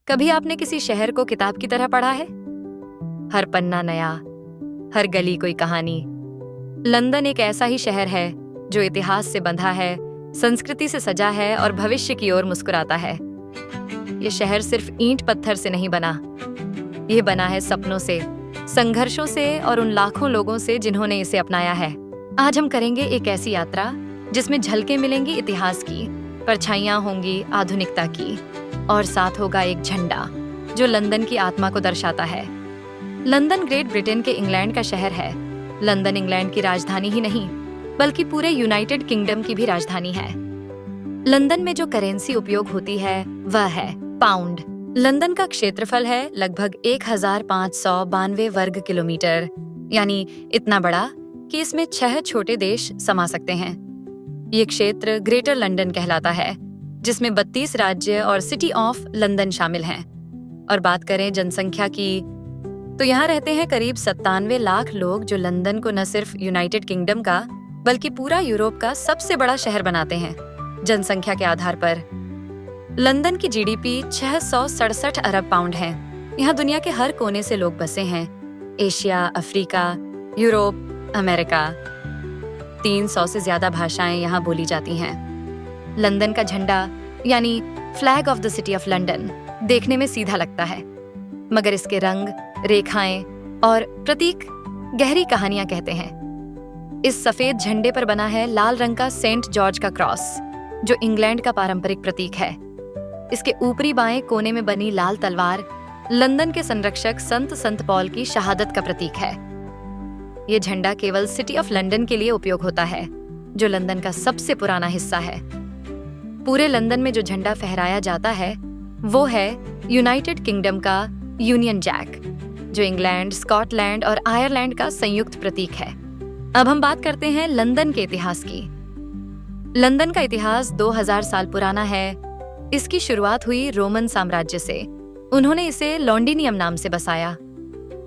कभी आपने किसी शहर को किताब की तरह पढ़ा है? हर पन्ना नया, हर गली कोई कहानी। लंदन एक ऐसा ही शहर है जो इतिहास से बंधा है, संस्कृति से सजा है और भविष्य की ओर मुस्कुराता है। ये शहर सिर्फ ईंट पत्थर से नहीं बना, ये बना है सपनों से, संघर्षों से और उन लाखों लोगों से जिन्होंने इसे अपनाया है। आज हम करेंगे एक ऐसी यात्रा जिसमें झलकें मिलेंगी इतिहास की, परछाइयां होंगी आधुनिकता की, और साथ होगा एक झंडा जो लंदन की आत्मा को दर्शाता है। लंदन ग्रेट ब्रिटेन के इंग्लैंड का शहर है। लंदन इंग्लैंड की राजधानी ही नहीं, बल्कि पूरे यूनाइटेड किंगडम की भी राजधानी है। लंदन में जो करेंसी उपयोग होती है वह है पाउंड। लंदन का क्षेत्रफल है लगभग 1592 वर्ग किलोमीटर, यानी इतना बड़ा कि इसमें 6 छोटे देश समा सकते हैं। ये क्षेत्र ग्रेटर लंदन कहलाता है, जिसमें 32 राज्य और सिटी ऑफ लंदन शामिल हैं। और बात करें जनसंख्या की, तो यहाँ रहते हैं करीब 97 लाख लोग, जो लंदन को न सिर्फ यूनाइटेड किंगडम का बल्कि पूरा यूरोप का सबसे बड़ा शहर बनाते हैं जनसंख्या के आधार पर। लंदन की जीडीपी 667 अरब पाउंड है। यहाँ दुनिया के हर कोने से लोग बसे हैं। Asia, Africa, Europe, America. 300 से ज्यादा भाषाएं यहाँ बोली जाती हैं। लंदन का झंडा यानी flag of the city of London देखने में सीधा लगता है, मगर इसके रंग, रेखाएं और प्रतीक गहरी कहानियां कहते हैं। इस सफेद झंडे पर बना है लाल रंग का सेंट जॉर्ज का क्रॉस, जो इंग्लैंड का पारंपरिक प्रतीक है। इसके ऊपरी बाएं कोने में बनी लाल तलवार लंदन के संरक्षक संत पॉल की शहादत का प्रतीक है। ये झंडा केवल सिटी ऑफ लंदन के लिए उपयोग होता है, जो लंदन का सबसे पुराना हिस्सा है। पूरे लंदन में जो झंडा फहराया जाता है वो है यूनाइटेड किंगडम का यूनियन जैक, जो इंग्लैंड, स्कॉटलैंड और आयरलैंड का संयुक्त प्रतीक है। अब हम बात करते हैं लंदन के इतिहास की। लंदन का इतिहास 2000 साल पुराना है। इसकी शुरुआत हुई रोमन साम्राज्य से। उन्होंने इसे लॉन्डिनियम नाम से बसाया।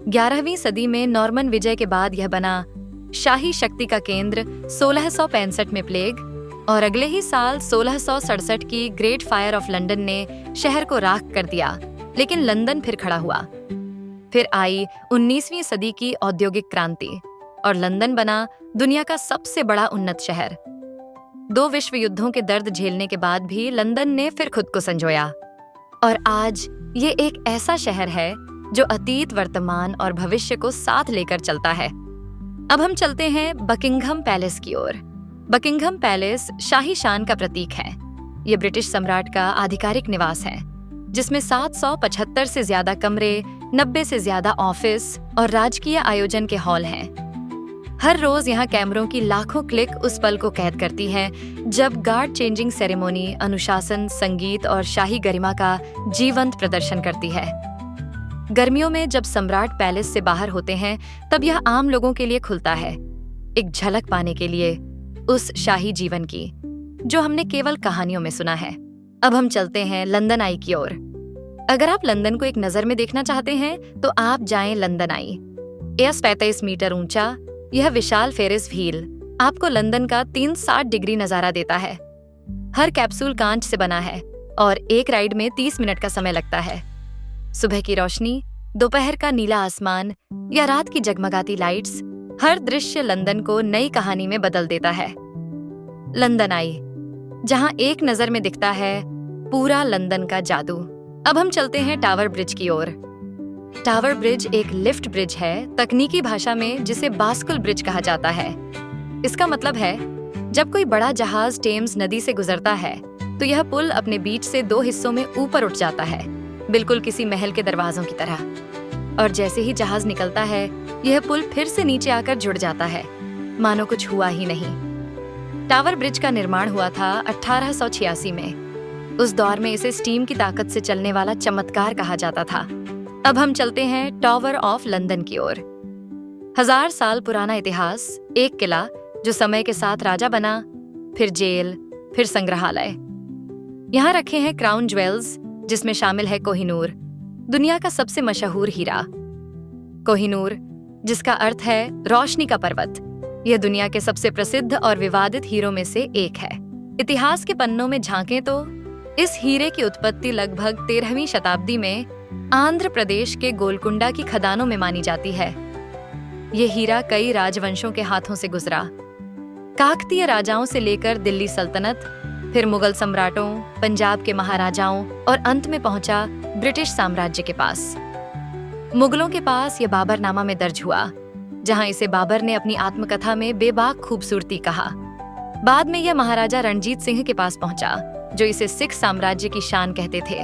11वीं सदी में नॉर्मन विजय के बाद यह बना शाही शक्ति का केंद्र। 1665 में प्लेग और अगले ही साल 1667 की ग्रेट फायर ऑफ लंदन ने शहर को राख कर दिया, लेकिन लंदन फिर खड़ा हुआ। फिर आई 19वीं सदी की औद्योगिक क्रांति और लंदन बना दुनिया का सबसे बड़ा उन्नत शहर। 2 विश्व युद्धों के दर्द झेलने के बाद भी लंदन ने फिर खुद को संजोया, और आज ये एक ऐसा शहर है जो अतीत, वर्तमान और भविष्य को साथ लेकर चलता है। अब हम चलते हैं बकिंघम पैलेस की ओर। बकिंघम पैलेस शाही शान का प्रतीक है। ये ब्रिटिश सम्राट का आधिकारिक निवास है, जिसमें 775 से ज्यादा कमरे, 90 से ज्यादा ऑफिस और राजकीय आयोजन के हॉल हैं। हर रोज यहाँ कैमरों की लाखों क्लिक उस पल को कैद करती है जब गार्ड चेंजिंग सेरेमनी, अनुशासन, संगीत और शाही गरिमा का जीवंत प्रदर्शन करती है। गर्मियों में जब सम्राट पैलेस से बाहर होते हैं, तब यह आम लोगों के लिए खुलता है, एक झलक पाने के लिए उस शाही जीवन की जो हमने केवल कहानियों में सुना है। अब हम चलते हैं लंदन आई की ओर। अगर आप लंदन को एक नजर में देखना चाहते हैं तो आप जाएं लंदन आई। 35 मीटर ऊंचा यह विशाल फेरिस व्हील आपको लंदन का 360 डिग्री नजारा देता है। हर कैप्सूल कांच से बना है और एक राइड में 30 मिनट का समय लगता है। सुबह की रोशनी, दोपहर का नीला आसमान या रात की जगमगाती लाइट्स, हर दृश्य लंदन को नई कहानी में बदल देता है। लंदन आई, जहां एक नजर में दिखता है पूरा लंदन का जादू। अब हम चलते हैं टावर ब्रिज की ओर। टावर ब्रिज एक लिफ्ट ब्रिज है, तकनीकी भाषा में जिसे बास्कुल ब्रिज कहा जाता है। इसका मतलब है जब कोई बड़ा जहाज टेम्स नदी से गुजरता है तो यह पुल अपने बीच से 2 हिस्सों में ऊपर उठ जाता है, बिल्कुल किसी महल के दरवाजों की तरह। और जैसे ही जहाज निकलता है, यह पुल फिर से नीचे आकर जुड़ जाता है, मानो कुछ हुआ ही नहीं। टावर ब्रिज का निर्माण हुआ था 1886 में। उस दौर में इसे स्टीम की ताकत से चलने वाला चमत्कार कहा जाता था। अब हम चलते हैं टावर ऑफ लंदन की ओर। 1000 साल पुराना इतिहास, एक किला जो समय के साथ राजा बना, फिर जेल, फिर संग्रहालय। यहाँ रखे हैं क्राउन ज्वेल्स, जिसमें शामिल है कोहिनूर, दुनिया का सबसे मशहूर हीरा। कोहिनूर, जिसका अर्थ है रोशनी का पर्वत, यह दुनिया के सबसे प्रसिद्ध और विवादित हीरों में से एक है। इतिहास के पन्नों में झांकें तो इस हीरे की उत्पत्ति लगभग 13वीं शताब्दी में आंध्र प्रदेश के गोलकुंडा की खदानों में मानी जाती है। ये हीरा कई राजवंशों के हाथों से गुजरा, काकतीय राजाओं से लेकर दिल्ली सल्तनत, फिर मुगल सम्राटों, पंजाब के महाराजाओं और अंत में पहुंचा ब्रिटिश साम्राज्य के पास। मुगलों के पास यह बाबरनामा में दर्ज हुआ, जहां इसे बाबर ने अपनी आत्मकथा में बेबाक खूबसूरती कहा। बाद में यह महाराजा रणजीत सिंह के पास पहुंचा, जो इसे सिख साम्राज्य की शान कहते थे।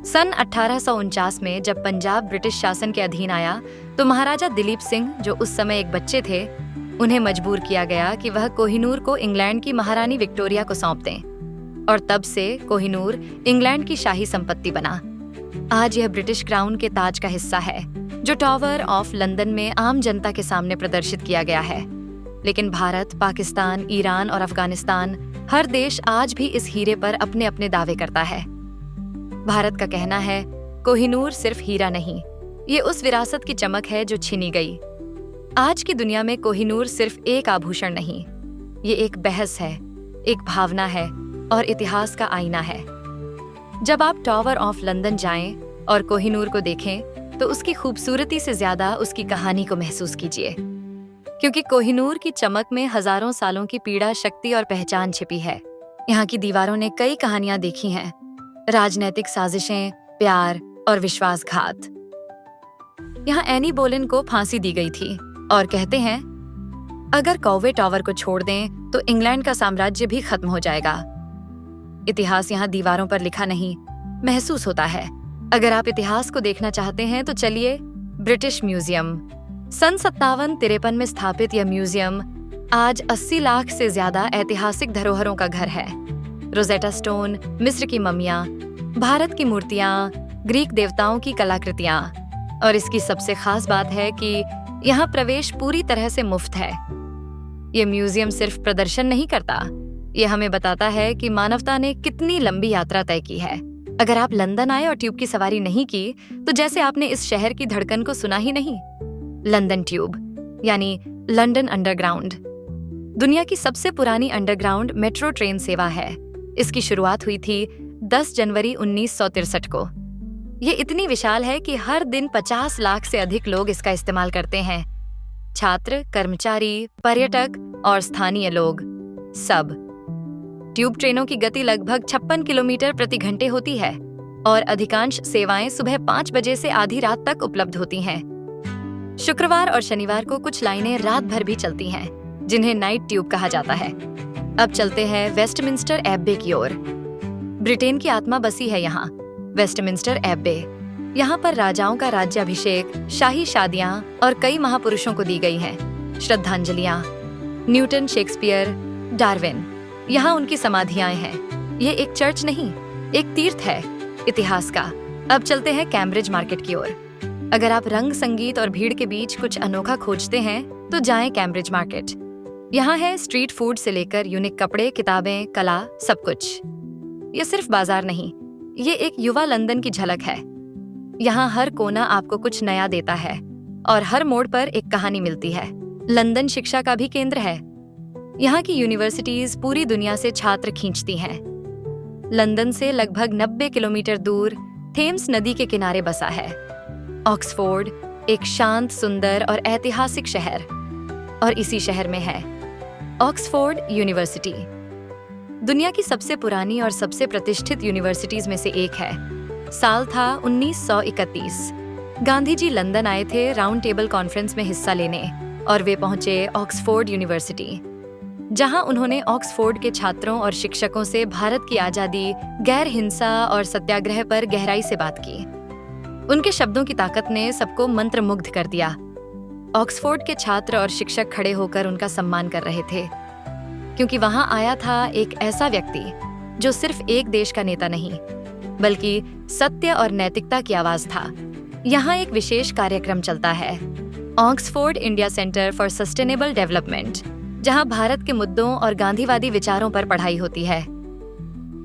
सन 1849 में जब पंजाब ब्रिटिश शासन के अधीन आया, तो महाराजा दिलीप सिंह, जो उस समय एक बच्चे थे, उन्हें मजबूर किया गया कि वह कोहिनूर को इंग्लैंड की महारानी विक्टोरिया को सौंप दें, और तब से कोहिनूर इंग्लैंड की शाही संपत्ति बना। आज यह ब्रिटिश क्राउन के ताज का हिस्सा है, जो टावर ऑफ लंदन में आम जनता के सामने प्रदर्शित किया गया है। लेकिन भारत, पाकिस्तान, ईरान और अफगानिस्तान, हर देश आज भी इस हीरे पर अपने अपने दावे करता है। भारत का कहना है, कोहिनूर सिर्फ हीरा नहीं, ये उस विरासत की चमक है जो छीनी गई। आज की दुनिया में कोहिनूर सिर्फ एक आभूषण नहीं, ये एक बहस है, एक भावना है और इतिहास का आईना है। जब आप टावर ऑफ लंदन जाएं और कोहिनूर को देखें, तो उसकी खूबसूरती से ज्यादा उसकी कहानी को महसूस कीजिए, क्योंकि कोहिनूर की चमक में हजारों सालों की पीड़ा, शक्ति और पहचान छिपी है। यहाँ की दीवारों ने कई कहानियां देखी हैं, राजनैतिक साजिशें, प्यार और विश्वासघात। यहाँ एनी बोलेन को फांसी दी गई थी और कहते हैं, अगर कौवे टावर को छोड़ दें तो इंग्लैंड का साम्राज्य भी खत्म हो जाएगा। इतिहास यहाँ दीवारों पर लिखा नहीं, महसूस होता है। अगर आप इतिहास को देखना चाहते हैं तो चलिए ब्रिटिश म्यूजियम। सन 57-53 में स्थापित यह म्यूजियम आज 80 लाख से ज्यादा ऐतिहासिक धरोहरों का घर है। रोजेटा स्टोन, मिस्र की मम्मियां, भारत की मूर्तियां, ग्रीक देवताओं की कलाकृतियां, और इसकी सबसे खास बात है कि यहाँ प्रवेश पूरी तरह से मुफ्त है। ये म्यूजियम सिर्फ प्रदर्शन नहीं करता, ये हमें बताता है कि मानवता ने कितनी लंबी यात्रा तय की है। अगर आप लंदन आए और ट्यूब की सवारी नहीं की, तो जैसे आपने इस शहर की धड़कन को सुना ही नहीं। लंदन ट्यूब यानी लंदन अंडरग्राउंड दुनिया की सबसे पुरानी अंडरग्राउंड मेट्रो ट्रेन सेवा है। इसकी शुरुआत हुई थी 10 जनवरी 1963 को। ये इतनी विशाल है कि हर दिन 50 लाख से अधिक लोग इसका इस्तेमाल करते हैं। छात्र, कर्मचारी, पर्यटक और स्थानीय लोग सब। ट्यूब ट्रेनों की गति लगभग 56 किलोमीटर प्रति घंटे होती है और अधिकांश सेवाएं सुबह 5 बजे से आधी रात तक उपलब्ध होती हैं। शुक्रवार और शनिवार को कुछ लाइनें रात भर भी चलती हैं, जिन्हें नाइट ट्यूब कहा जाता है। अब चलते हैं वेस्टमिंस्टर एब्बे की ओर। ब्रिटेन की आत्मा बसी है यहाँ, वेस्टमिंस्टर एब्बे। यहाँ पर राजाओं का राज्याभिषेक, शाही शादियां और कई महापुरुषों को दी गई हैं श्रद्धांजलियां। न्यूटन, शेक्सपियर, डार्विन, यहाँ उनकी समाधियां हैं। ये एक चर्च नहीं, एक तीर्थ है इतिहास का। अब चलते हैं कैम्ब्रिज मार्केट की ओर। अगर आप रंग, संगीत और भीड़ के बीच कुछ अनोखा खोजते हैं तो जाएं कैम्ब्रिज मार्केट। यहाँ है स्ट्रीट फूड से लेकर यूनिक कपड़े, किताबें, कला, सब कुछ। ये सिर्फ बाजार नहीं, ये एक युवा लंदन की झलक है। यहाँ हर कोना आपको कुछ नया देता है और हर मोड़ पर एक कहानी मिलती है। लंदन शिक्षा का भी केंद्र है। यहाँ की यूनिवर्सिटीज पूरी दुनिया से छात्र खींचती हैं। लंदन से लगभग 90 किलोमीटर दूर थेम्स नदी के किनारे बसा है ऑक्सफोर्ड, एक शांत, सुंदर और ऐतिहासिक शहर। और इसी शहर में है ऑक्सफोर्ड यूनिवर्सिटी। दुनिया की सबसे पुरानी और सबसे प्रतिष्ठित यूनिवर्सिटीज में से एक है। साल था 1931। गांधी जी लंदन आए थे राउंड टेबल कॉन्फ्रेंस में हिस्सा लेने, और वे पहुंचे ऑक्सफोर्ड यूनिवर्सिटी, जहां उन्होंने ऑक्सफोर्ड के छात्रों और शिक्षकों से भारत की आजादी, गैर हिंसा और सत्याग्रह पर गहराई से बात की। उनके शब्दों की ताकत ने सबको मंत्रमुग्ध कर दिया। ऑक्सफोर्ड के छात्र और शिक्षक खड़े होकर उनका सम्मान कर रहे थे, क्योंकि वहां आया था एक ऐसा व्यक्ति जो सिर्फ एक देश का नेता नहीं, बल्कि सत्य और नैतिकता की आवाज था। यहाँ एक विशेष कार्यक्रम चलता है, Oxford India centre for sustainable development, जहाँ भारत के मुद्दों और गांधीवादी विचारों पर पढ़ाई होती है।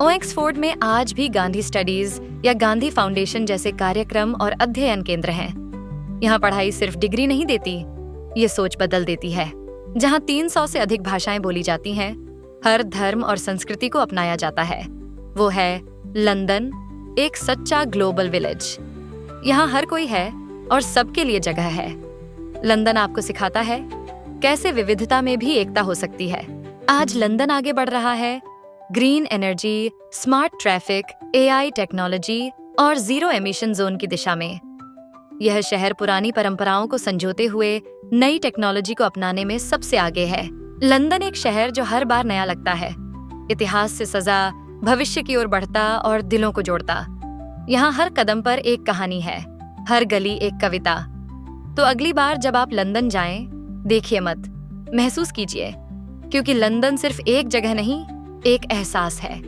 ऑक्सफोर्ड में आज भी गांधी स्टडीज या गांधी फाउंडेशन जैसे कार्यक्रम और अध्ययन केंद्र हैं। यहाँ पढ़ाई सिर्फ डिग्री नहीं देती, ये सोच बदल देती है। जहाँ 300 से अधिक भाषाएं बोली जाती हैं, हर धर्म और संस्कृति को अपनाया जाता है। वो है लंदन, एक सच्चा ग्लोबल विलेज। यहाँ हर कोई है और सबके लिए जगह है। लंदन आपको सिखाता है कैसे विविधता में भी एकता हो सकती है। आज लंदन आगे बढ़ रहा है green energy, smart traffic, AI technology और जीरो एमिशन जोन की दिशा में। यह शहर पुरानी परंपराओं को संजोते हुए नई टेक्नोलॉजी को अपनाने में सबसे आगे है। लंदन एक शहर जो हर बार नया लगता है, इतिहास से सजा, भविष्य की ओर बढ़ता और दिलों को जोड़ता। यहाँ हर कदम पर एक कहानी है, हर गली एक कविता। तो अगली बार जब आप लंदन जाएं, देखिए मत, महसूस कीजिए, क्योंकि लंदन सिर्फ एक जगह नहीं, एक एहसास है।